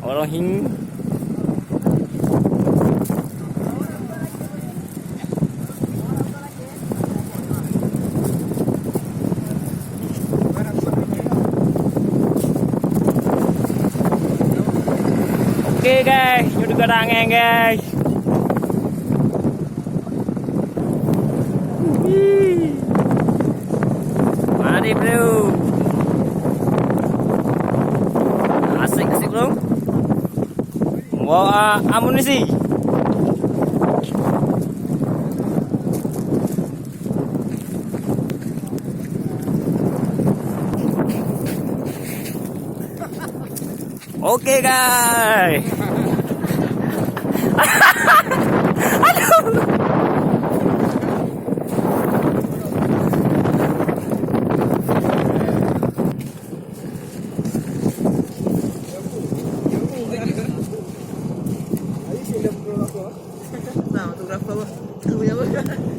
Orang hing. Oke guys, ini juga tangan guys. Mari bro. Asik bro. Bawa amunisi. Oke guys. Aduh. Nah, fotografer.